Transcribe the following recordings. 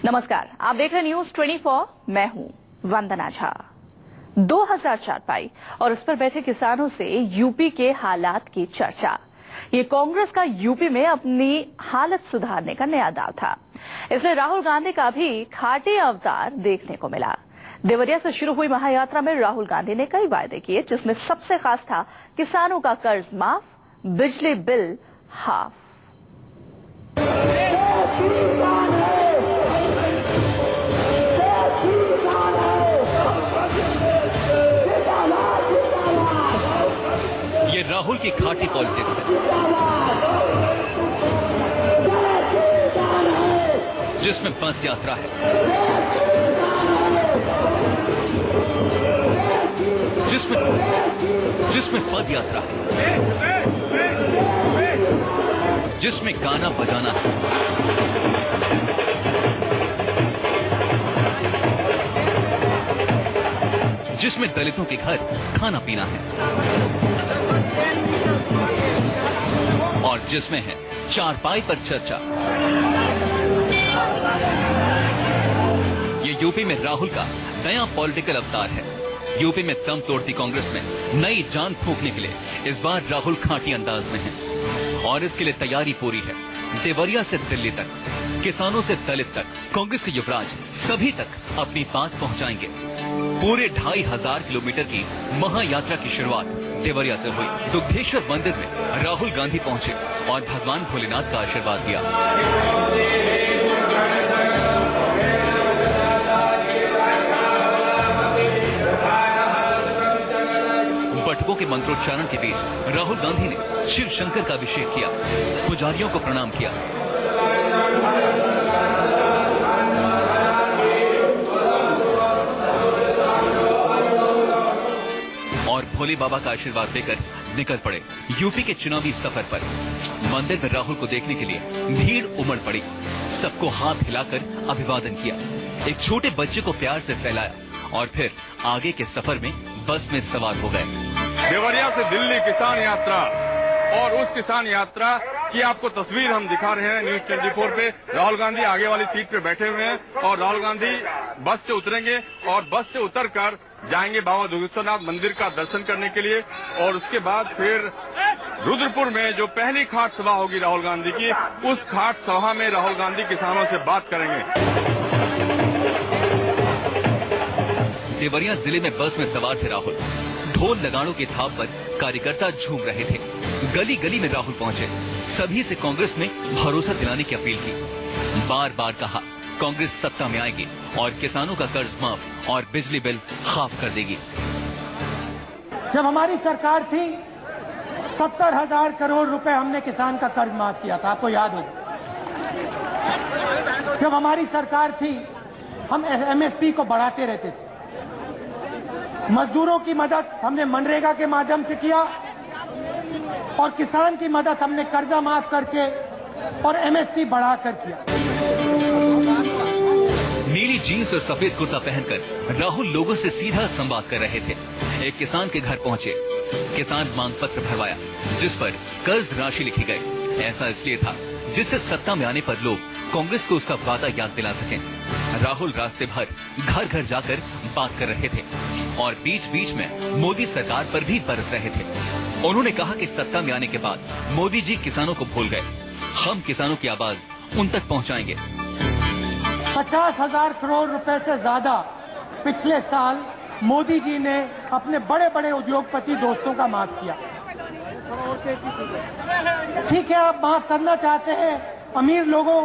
नमस्कार, आप देख रहे न्यूज 24। मैं हूं वंदना झा। 2004 पाई और उस पर बैठे किसानों से यूपी के हालात की चर्चा। ये कांग्रेस का यूपी में अपनी हालत सुधारने का नया दाव था। इसलिए राहुल गांधी का भी खाटी अवतार देखने को मिला। देवरिया से शुरू हुई महायात्रा में राहुल गांधी ने कई वायदे किए, जिसमें सबसे खास था किसानों का कर्ज माफ, बिजली बिल हाफ। ये राहुल की खाटी पॉलिटिक्स है, जिसमें बस यात्रा है, जिसमें पद यात्रा है, जिसमें गाना बजाना है, जिसमें दलितों के घर खाना पीना है, और जिसमें है चारपाई पर चर्चा। ये यूपी में राहुल का नया पॉलिटिकल अवतार है। यूपी में दम तोड़ती कांग्रेस में नई जान फूंकने के लिए इस बार राहुल खाटी अंदाज में है, और इसके लिए तैयारी पूरी है। देवरिया से दिल्ली तक, किसानों से दलित तक, कांग्रेस के युवराज सभी तक अपनी बात पहुंचाएंगे। पूरे 2500 किलोमीटर की महायात्रा की शुरुआत देवरिया से हुई। दुग्धेश्वर मंदिर में राहुल गांधी पहुंचे और भगवान भोलेनाथ का आशीर्वाद दिया। बटुकों के मंत्रोच्चारण के बीच राहुल गांधी ने शिव शंकर का अभिषेक किया, पुजारियों को प्रणाम किया और भोले बाबा का आशीर्वाद देकर निकल पड़े यूपी के चुनावी सफर पर। मंदिर में राहुल को देखने के लिए भीड़ उमड़ पड़ी। सबको हाथ हिलाकर अभिवादन किया, एक छोटे बच्चे को प्यार से सहलाया और फिर आगे के सफर में बस में सवार हो गए। देवरिया से दिल्ली किसान यात्रा, और उस किसान यात्रा की आपको तस्वीर हम दिखा रहे हैं न्यूज 24 पे। राहुल गांधी आगे वाली सीट पे बैठे हुए हैं और राहुल गांधी बस से उतरेंगे और बस से उतरकर जाएंगे बाबा दुग्धेश्वरनाथ मंदिर का दर्शन करने के लिए, और उसके बाद फिर रुद्रपुर में जो पहली खाट सभा होगी राहुल गांधी की, उस खाट सभा में राहुल गांधी किसानों से बात करेंगे। देवरिया जिले में बस में सवार थे राहुल। ढोल लगाड़ों के थाप पर कार्यकर्ता झूम रहे थे। गली गली में राहुल पहुंचे, सभी से कांग्रेस में भरोसा दिलाने की अपील की। बार बार कहा कांग्रेस सत्ता में आएगी और किसानों का कर्ज माफ और बिजली बिल हाफ कर देगी। जब हमारी सरकार थी 70,000 करोड़ रुपए हमने किसान का कर्ज माफ किया था, आपको याद हो। जब हमारी सरकार थी हम एमएसपी को बढ़ाते रहते थे। मजदूरों की मदद हमने मनरेगा के माध्यम से किया और किसान की मदद हमने कर्जा माफ करके और एमएसपी बढ़ाकर किया। नीली जीन्स और सफेद कुर्ता पहनकर राहुल लोगों से सीधा संवाद कर रहे थे। एक किसान के घर पहुंचे, किसान मांग पत्र भरवाया जिस पर कर्ज राशि लिखी गई। ऐसा इसलिए था जिससे सत्ता में आने पर लोग कांग्रेस को उसका वादा याद दिला सकें। राहुल रास्ते भर घर घर जाकर बात कर रहे थे और बीच बीच में मोदी सरकार पर भी बरस रहे थे। उन्होंने कहा कि सत्ता में आने के बाद मोदी जी किसानों को भूल गए, हम किसानों की आवाज उन तक पहुंचाएंगे। 50,000 करोड़ रुपए से ज्यादा पिछले साल मोदी जी ने अपने बड़े बड़े उद्योगपति दोस्तों का माफ किया। ठीक है, आप माफ करना चाहते हैं, अमीर लोगों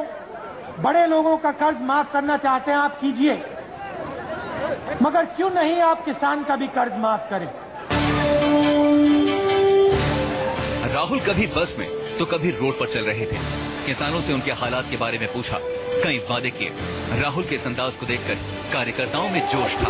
बड़े लोगों का कर्ज माफ करना चाहते हैं, आप कीजिए, मगर क्यों नहीं आप किसान का भी कर्ज माफ करें। राहुल कभी बस में तो कभी रोड पर चल रहे थे। किसानों से उनके हालात के बारे में पूछा, कई वादे किए। राहुल के इस अंदाज को देखकर कार्यकर्ताओं में जोश था।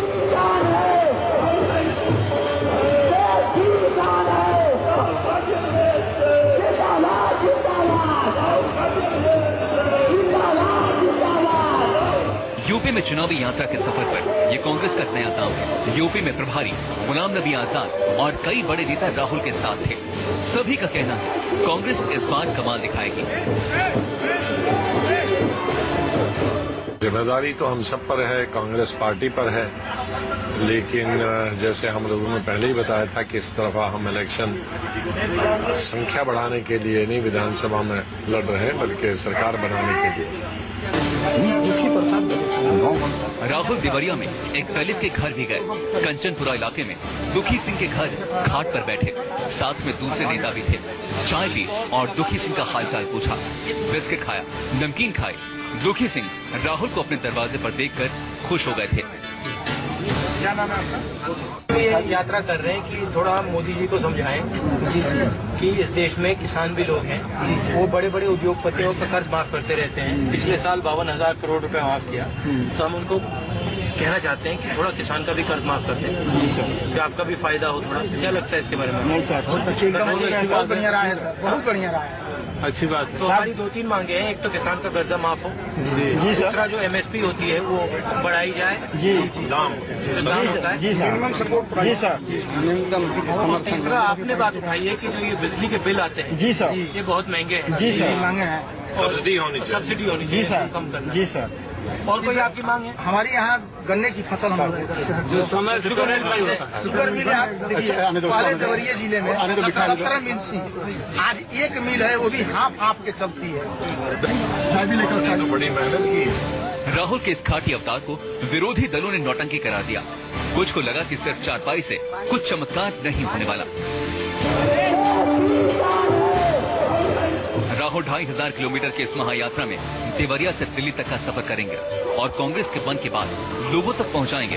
यूपी में चुनावी यात्रा के सफर पर यह कांग्रेस का नया दाव है। यूपी में प्रभारी गुलाम नबी आजाद और कई बड़े नेता राहुल के साथ थे। सभी का कहना है कांग्रेस इस बार कमाल दिखाएगी। जिम्मेदारी तो हम सब पर है, कांग्रेस पार्टी पर है, लेकिन जैसे हम लोगों ने पहले ही बताया था कि इस तरफा हम इलेक्शन संख्या बढ़ाने के लिए नहीं विधानसभा में लड़ रहे हैं, बल्कि सरकार बनाने के लिए। राहुल देवरिया में एक दलित के घर भी गए। कंचनपुरा इलाके में दुखी सिंह के घर घाट पर बैठे, साथ में दूसरे नेता भी थे। चाय पी और दुखी सिंह का हालचाल पूछा, बिस्किट खाया, नमकीन खाए। दुखी सिंह राहुल को अपने दरवाजे पर देखकर खुश हो गए थे। क्या नाम है आपका? ये यात्रा कर रहे हैं कि थोड़ा हम मोदी जी को समझाएं कि इस देश में किसान भी लोग हैं। वो बड़े बड़े उद्योगपतियों का कर्ज माफ करते रहते हैं। पिछले साल 52,000 करोड़ रुपए माफ किया, तो हम उनको कहना चाहते हैं कि थोड़ा किसान का भी कर्ज माफ कर दें, कि आपका भी फायदा हो थोड़ा। क्या लगता है इसके बारे में? नहीं सर, बहुत बढ़िया रहा है सर, बहुत बढ़िया रहा है। अच्छी बात है। तो हमारी 2-3 मांगे हैं। एक तो किसान का कर्जा माफ हो, दूसरा जो MSP होती है वो बढ़ाई जाए। दाम होता है, मिनिमम सपोर्ट, जी सर, न्यूनतम। तीसरा आपने बात उठाई है कि जो ये बिजली के बिल आते हैं, जी सर, ये बहुत महंगे हैं। जी सर, महंगे हैं। सब्सिडी होनी चाहिए, जी सर, कम करना। जी सर। और कोई आपकी मांग है? हमारे यहाँ गन्ने की फसल जो समय शुगर मिल पहले देवरिया जिले में 17 मिल थी, आज एक मिल है, वो भी हाफ के चलती है। बड़ी मेहनत की। राहुल के इस खाटी अवतार को विरोधी दलों ने नौटंकी करार दिया। कुछ को लगा कि सिर्फ चारपाई से कुछ चमत्कार नहीं होने वाला। राहुल 2,500 किलोमीटर की इस महायात्रा में देवरिया से दिल्ली तक का सफर करेंगे और कांग्रेस के बंद के बाद लोगों तक पहुंचाएंगे।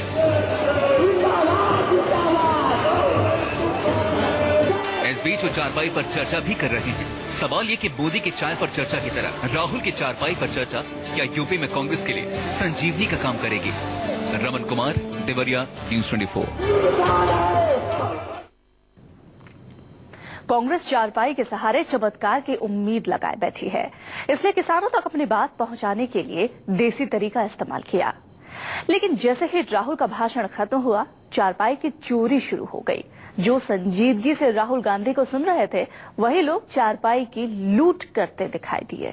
इस बीच वो चारपाई पर चर्चा भी कर रहे हैं। सवाल ये कि मोदी के चाय पर चर्चा की तरह राहुल के चारपाई पर चर्चा क्या यूपी में कांग्रेस के लिए संजीवनी का काम करेगी? रमन कुमार, देवरिया, न्यूज़ 24। कांग्रेस चारपाई के सहारे चमत्कार की उम्मीद लगाए बैठी है, इसलिए किसानों तक अपनी बात पहुंचाने के लिए देसी तरीका इस्तेमाल किया। लेकिन जैसे ही राहुल का भाषण खत्म हुआ, चारपाई की चोरी शुरू हो गई। जो संजीदगी से राहुल गांधी को सुन रहे थे, वही लोग चारपाई की लूट करते दिखाई दिए।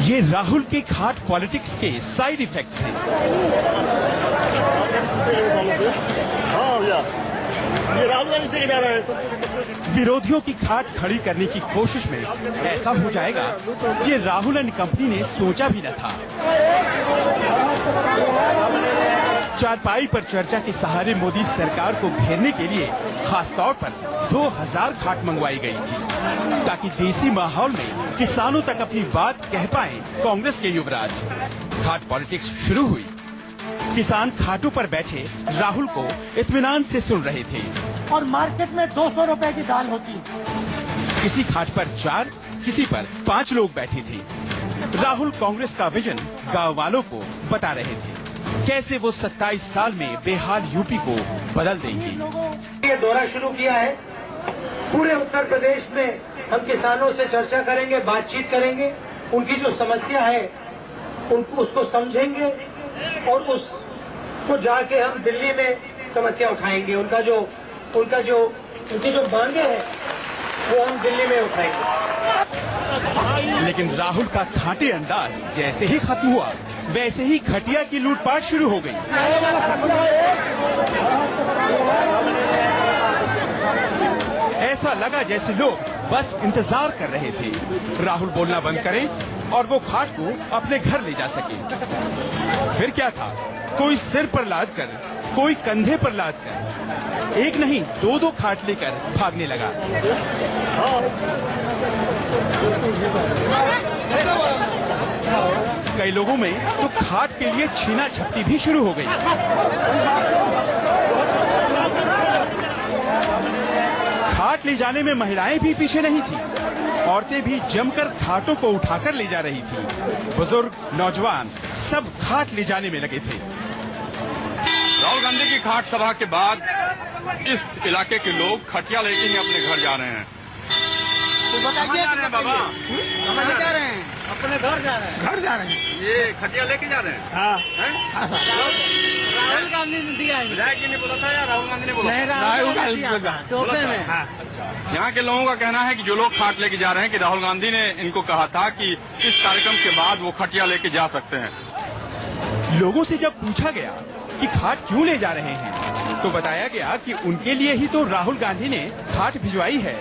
ये राहुल के खाट पॉलिटिक्स के साइड इफेक्ट्स हैं। ये राहुल गांधी लेके जा रहा है। विरोधियों की खाट खड़ी करने की कोशिश में ऐसा हो जाएगा ये राहुल एंड कंपनी ने सोचा भी न था। चारपाई पर चर्चा के सहारे मोदी सरकार को घेरने के लिए खासतौर पर 2000 खाट मंगवाई गई थी, ताकि देसी माहौल में किसानों तक अपनी बात कह पाएं कांग्रेस के युवराज। खाट पॉलिटिक्स शुरू हुई। किसान खाटों पर बैठे राहुल को इत्मीनान से सुन रहे थे। और मार्केट में 200 रुपए की दाल होती है। किसी खाट पर 4, किसी पर 5 लोग बैठे थे। राहुल कांग्रेस का विजन गांव वालों को बता रहे थे, कैसे वो 27 साल में बेहाल यूपी को बदल देंगे। ये दौरा शुरू किया है। पूरे उत्तर प्रदेश में हम किसानों से चर्चा करेंगे, बातचीत करेंगे, उनकी जो समस्या है उनको उसको समझेंगे और उसको जाके हम दिल्ली में समस्या उठाएंगे। उनकी जो मांगे हैं वो हम दिल्ली में उठाएंगे। लेकिन राहुल का खाटे अंदाज जैसे ही खत्म हुआ, वैसे ही खटिया की लूटपाट शुरू हो गई। ऐसा लगा जैसे लोग बस इंतजार कर रहे थे राहुल बोलना बंद करें और वो खाट को अपने घर ले जा सके। फिर क्या था, कोई सिर पर लाद कर, कोई कंधे पर लाद कर, एक नहीं 2-2 खाट लेकर भागने लगा। कई लोगों में तो खाट के लिए छीना झपटी भी शुरू हो गई। खाट ले जाने में महिलाएं भी पीछे नहीं थी। औरतें भी जमकर खाटों को उठाकर ले जा रही थी। बुजुर्ग, नौजवान सब खाट ले जाने में लगे थे। राहुल गांधी की खाट सभा के बाद इस इलाके के लोग खटिया लेके ही अपने घर जा रहे हैं। तो बताइए बाबा, कहाँ जा रहे हैं? अपने घर जा रहे हैं। घर जा रहे हैं। ये खटिया लेके जा रहे हैं? हाँ। राहुल गांधी ने दिया है। विधायक जी ने बोला था या राहुल गांधी ने बोला? नहीं, राहुल टोपे में। यहाँ के लोगों का कहना है कि जो लोग खाट लेके जा रहे हैं कि राहुल गांधी ने इनको कहा था कि इस कार्यक्रम के बाद वो खटिया लेके जा सकते हैं। लोगों से जब पूछा गया कि खाट क्यों ले जा रहे हैं तो बताया गया कि उनके लिए ही तो राहुल गांधी ने खाट भिजवाई है,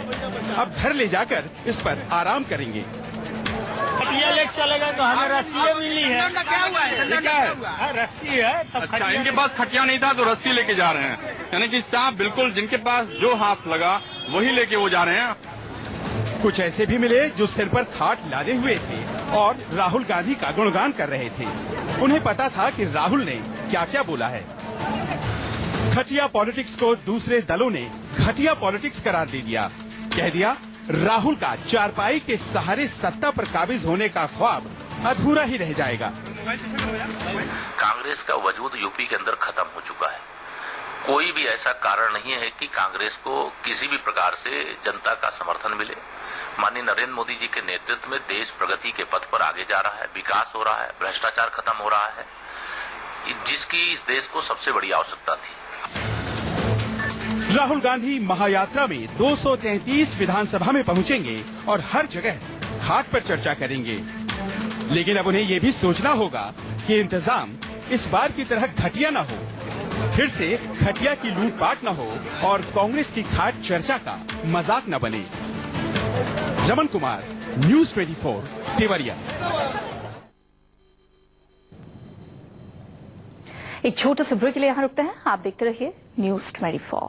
अब घर ले जाकर इस पर आराम करेंगे। खटिया लेके चलेगा तो हमें रस्सी मिली है। क्या है? रस्सी है। अच्छा, इनके पास खटिया नहीं था तो रस्सी लेके जा रहे हैं, यानी कि सांप बिल्कुल जिनके पास जो हाथ लगा वही लेके वो जा रहे हैं। कुछ ऐसे भी मिले जो सिर पर खाट लादे हुए थे और राहुल गांधी का गुणगान कर रहे थे। उन्हें पता था कि राहुल ने क्या क्या बोला है। खटिया पॉलिटिक्स को दूसरे दलों ने घटिया पॉलिटिक्स करार दे दिया। कह दिया राहुल का चारपाई के सहारे सत्ता पर काबिज होने का ख्वाब अधूरा ही रह जाएगा। कांग्रेस का वजूद यूपी के अंदर खत्म हो चुका है। कोई भी ऐसा कारण नहीं है कि कांग्रेस को किसी भी प्रकार से जनता का समर्थन मिले। माननीय नरेंद्र मोदी जी के नेतृत्व में देश प्रगति के पथ पर आगे जा रहा है, विकास हो रहा है, भ्रष्टाचार खत्म हो रहा है, जिसकी इस देश को सबसे बड़ी आवश्यकता थी। राहुल गांधी महायात्रा में 233 विधानसभा में पहुंचेंगे और हर जगह खाट पर चर्चा करेंगे। लेकिन अब उन्हें ये भी सोचना होगा कि इंतजाम इस बार की तरह घटिया न हो, फिर से खटिया की लूटपाट न हो और कांग्रेस की खाट चर्चा का मजाक न बने। रमन कुमार, न्यूज़ 24, देवरिया। एक छोटे से ब्रेक के लिए यहाँ रुकते हैं। आप देखते रहिए न्यूज़ 24।